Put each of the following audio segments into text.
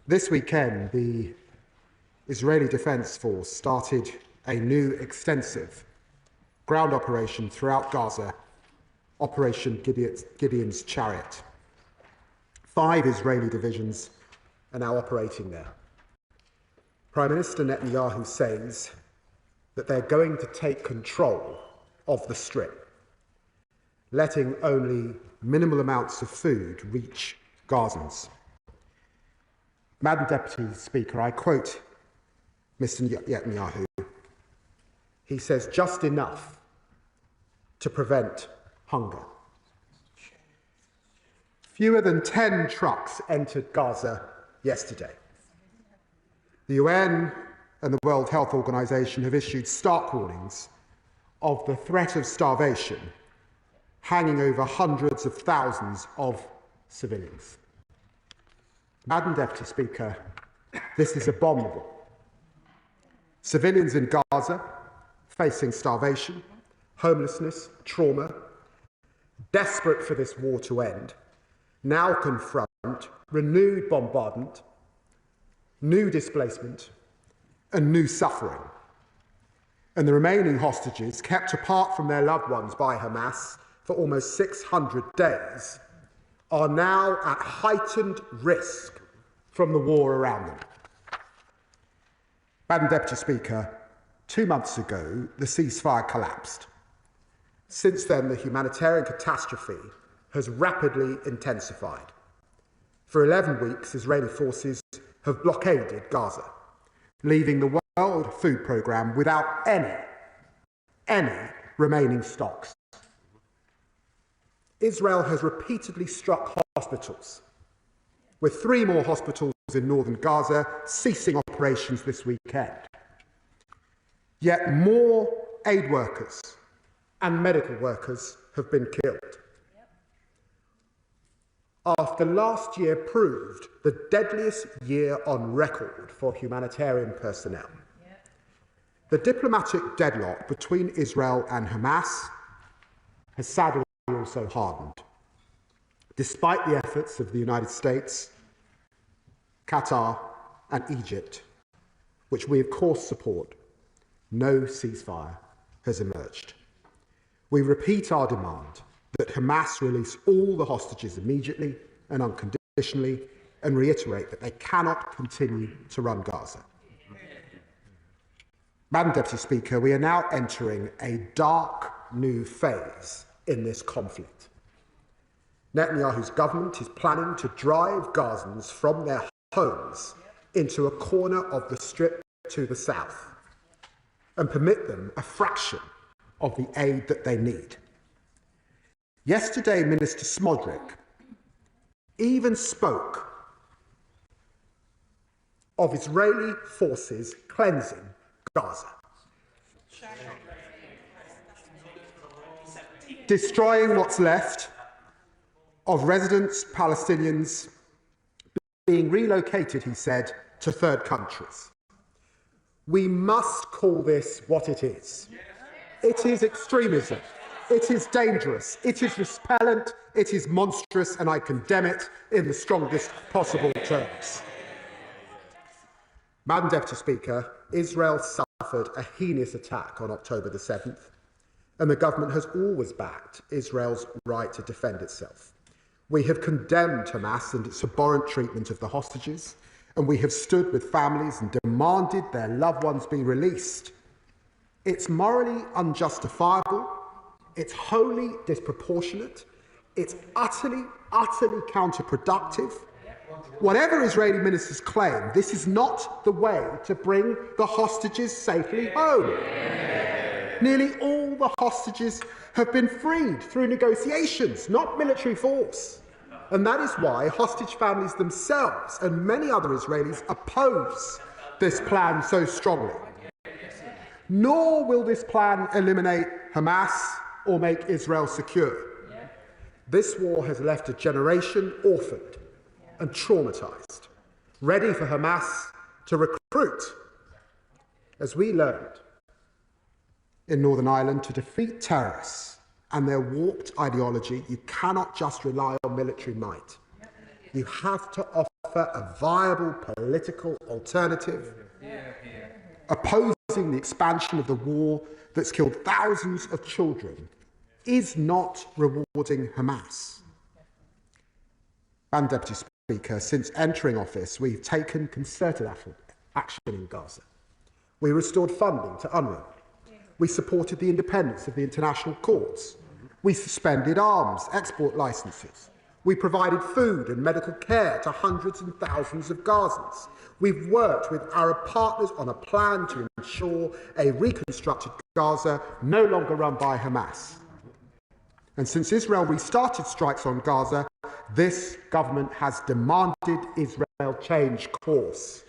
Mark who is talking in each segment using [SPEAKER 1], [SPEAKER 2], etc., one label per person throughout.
[SPEAKER 1] This weekend, the Israeli Defense Force started a new extensive ground operation throughout Gaza, Operation Gideon's Chariot. 5 Israeli divisions are now operating there. Prime Minister Netanyahu says that they're going to take control of the Strip, letting only minimal amounts of food reach Gazans. Madam Deputy Speaker, I quote Mr. Netanyahu. He says, just enough to prevent hunger. Fewer than 10 trucks entered Gaza yesterday. The UN and the World Health Organization have issued stark warnings of the threat of starvation hanging over hundreds of thousands of civilians. Madam Deputy Speaker, this is abominable. Civilians in Gaza facing starvation, homelessness, trauma, desperate for this war to end, now confront renewed bombardment, new displacement, and new suffering. And the remaining hostages, kept apart from their loved ones by Hamas for almost 600 days, are now at heightened risk from the war around them. Madam Deputy Speaker, 2 months ago, the ceasefire collapsed. Since then, the humanitarian catastrophe has rapidly intensified. For 11 weeks, Israeli forces have blockaded Gaza, leaving the World Food Programme without any remaining stocks. Israel has repeatedly struck hospitals, with 3 more hospitals in northern Gaza ceasing operations this weekend. Yet more aid workers and medical workers have been killed. After last year proved the deadliest year on record for humanitarian personnel, the diplomatic deadlock between Israel and Hamas has sadly also hardened. Despite the efforts of the United States, Qatar, and Egypt, which we of course support, no ceasefire has emerged. We repeat our demand that Hamas release all the hostages immediately and unconditionally, and reiterate that they cannot continue to run Gaza. Madam Deputy Speaker, we are now entering a dark new phase in this conflict. Netanyahu's government is planning to drive Gazans from their homes into a corner of the Strip to the south and permit them a fraction of the aid that they need. Yesterday, Minister Smodrick even spoke of Israeli forces cleansing Gaza, destroying what's left of residents, Palestinians, being relocated, he said, to third countries. We must call this what it is. It is extremism. It is dangerous. It is repellent. It is monstrous, and I condemn it in the strongest possible terms. Madam Deputy Speaker, Israel suffered a heinous attack on October the 7th, and the government has always backed Israel's right to defend itself. We have condemned Hamas and its abhorrent treatment of the hostages, and we have stood with families and demanded their loved ones be released. It's morally unjustifiable, it's wholly disproportionate, it's utterly counterproductive. Whatever Israeli ministers claim, this is not the way to bring the hostages safely home. Nearly all the hostages have been freed through negotiations, not military force. And that is why hostage families themselves and many other Israelis oppose this plan so strongly. Nor will this plan eliminate Hamas or make Israel secure. This war has left a generation orphaned and traumatized, ready for Hamas to recruit. As we learned in Northern Ireland, to defeat terrorists and their warped ideology, you cannot just rely on military might. You have to offer offer a viable political alternative, opposing the expansion of the war that's killed thousands of children, is not rewarding Hamas. Madam Deputy Speaker, since entering office, we've taken concerted action in Gaza. We restored funding to UNRWA. We supported the independence of the international courts. We suspended arms export licenses. We provided food and medical care to hundreds and thousands of Gazans. We've worked with Arab partners on a plan to ensure a reconstructed Gaza no longer run by Hamas. And since Israel restarted strikes on Gaza, this government has demanded Israel change course.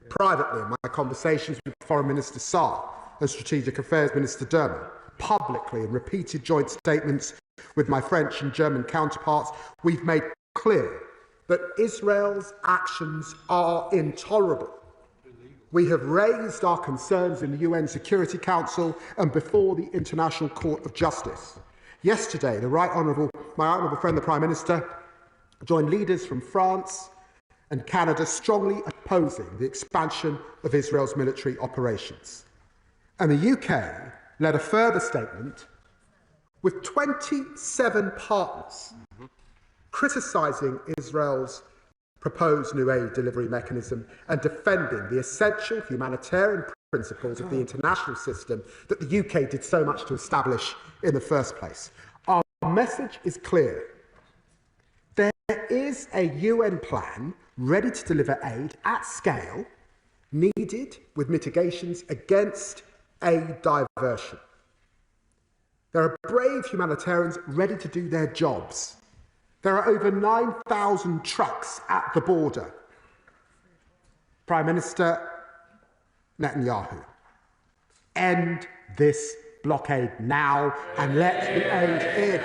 [SPEAKER 1] Privately, in my conversations with Foreign Minister Saar and Strategic Affairs Minister Derman, publicly in repeated joint statements with my French and German counterparts, we've made clear that Israel's actions are intolerable. We have raised our concerns in the UN Security Council and before the International Court of Justice. Yesterday, my honourable friend, the Prime Minister, joined leaders from France and Canada strongly opposing the expansion of Israel's military operations. And the UK led a further statement with 27 partners criticising Israel's proposed new aid delivery mechanism and defending the essential humanitarian principles of the international system that the UK did so much to establish in the first place. Our message is clear. There is a UN plan ready to deliver aid at scale, needed with mitigations against aid diversion. There are brave humanitarians ready to do their jobs. There are over 9,000 trucks at the border. Prime Minister Netanyahu, end this blockade now and let the aid in.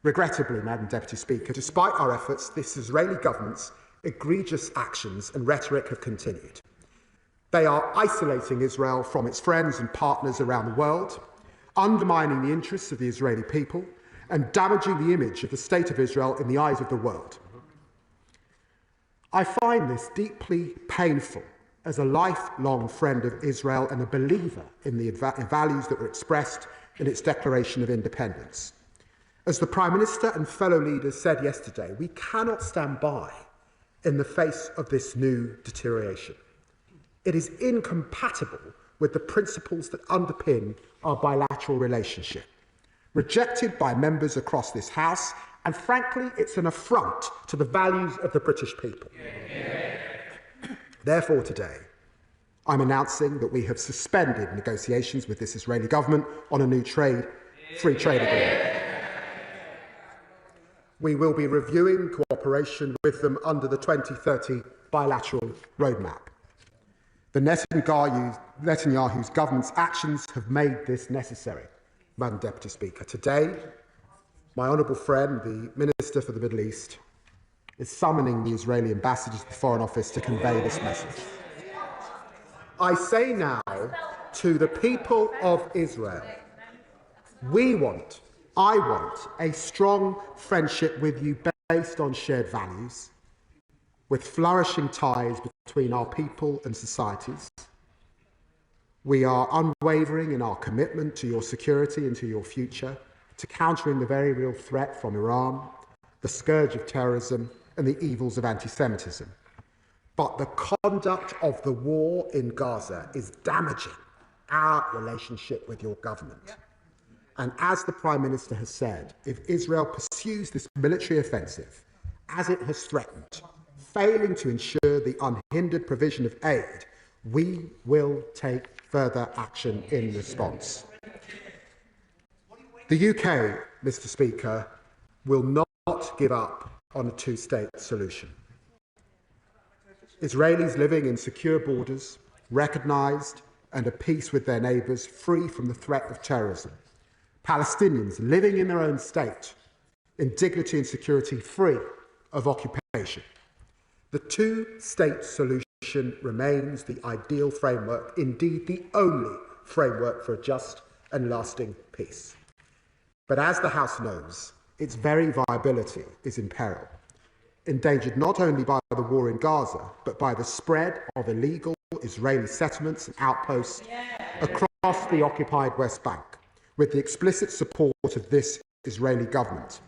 [SPEAKER 1] Regrettably, Madam Deputy Speaker, despite our efforts, this Israeli government's egregious actions and rhetoric have continued. They are isolating Israel from its friends and partners around the world, undermining the interests of the Israeli people, and damaging the image of the State of Israel in the eyes of the world. I find this deeply painful as a lifelong friend of Israel and a believer in the values that were expressed in its Declaration of Independence. As the Prime Minister and fellow leaders said yesterday, we cannot stand by in the face of this new deterioration. It is incompatible with the principles that underpin our bilateral relationship, rejected by members across this House, and frankly, it's an affront to the values of the British people. Therefore, today, I'm announcing that we have suspended negotiations with this Israeli government on a new free trade agreement. We will be reviewing cooperation with them under the 2030 bilateral roadmap. The Netanyahu's government's actions have made this necessary, Madam Deputy Speaker. Today, my honourable friend, the Minister for the Middle East, is summoning the Israeli ambassador to the Foreign Office to convey this message. I say now to the people of Israel, I want a strong friendship with you based on shared values, with flourishing ties between our people and societies. We are unwavering in our commitment to your security and to your future, to countering the very real threat from Iran, the scourge of terrorism, and the evils of anti-Semitism. But the conduct of the war in Gaza is damaging our relationship with your government. And as the Prime Minister has said, if Israel pursues this military offensive, as it has threatened, failing to ensure the unhindered provision of aid, we will take further action in response. The UK, Mr. Speaker, will not give up on a two-state solution. Israelis living in secure borders, recognised and at peace with their neighbours, free from the threat of terrorism. Palestinians living in their own state, in dignity and security, free of occupation. The two-state solution remains the ideal framework, indeed the only framework for a just and lasting peace. But as the House knows, its very viability is in peril. endangered not only by the war in Gaza, but by the spread of illegal Israeli settlements and outposts across the occupied West Bank, with the explicit support of this Israeli government.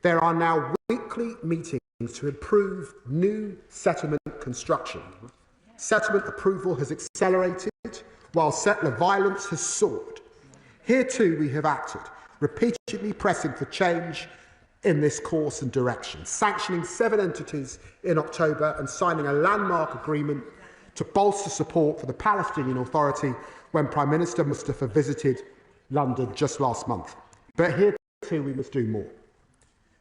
[SPEAKER 1] There are now weekly meetings to improve new settlement construction. Settlement approval has accelerated, while settler violence has soared. Here too we have acted, repeatedly pressing for change in this course and direction, sanctioning 7 entities in October and signing a landmark agreement to bolster support for the Palestinian Authority when Prime Minister Mustafa visited London just last month. But here too we must do more.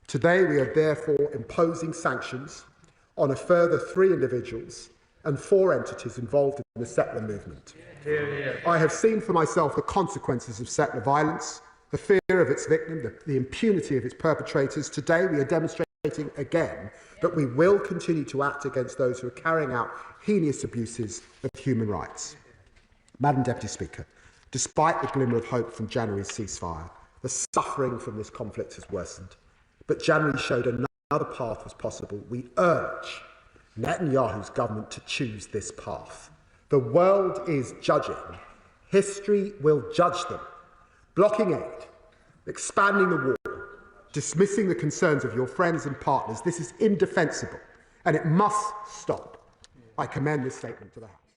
[SPEAKER 1] Today we are therefore imposing sanctions on a further 3 individuals and 4 entities involved in the settler movement. I have seen for myself the consequences of settler violence, the fear of its victim, the impunity of its perpetrators. Today we are demonstrating again that we will continue to act against those who are carrying out heinous abuses of human rights. Madam Deputy Speaker, despite the glimmer of hope from January's ceasefire, the suffering from this conflict has worsened. But January showed another path was possible. We urge Netanyahu's government to choose this path. The world is judging. History will judge them. Blocking aid, expanding the war, dismissing the concerns of your friends and partners, this is indefensible and it must stop. I commend this statement to the House.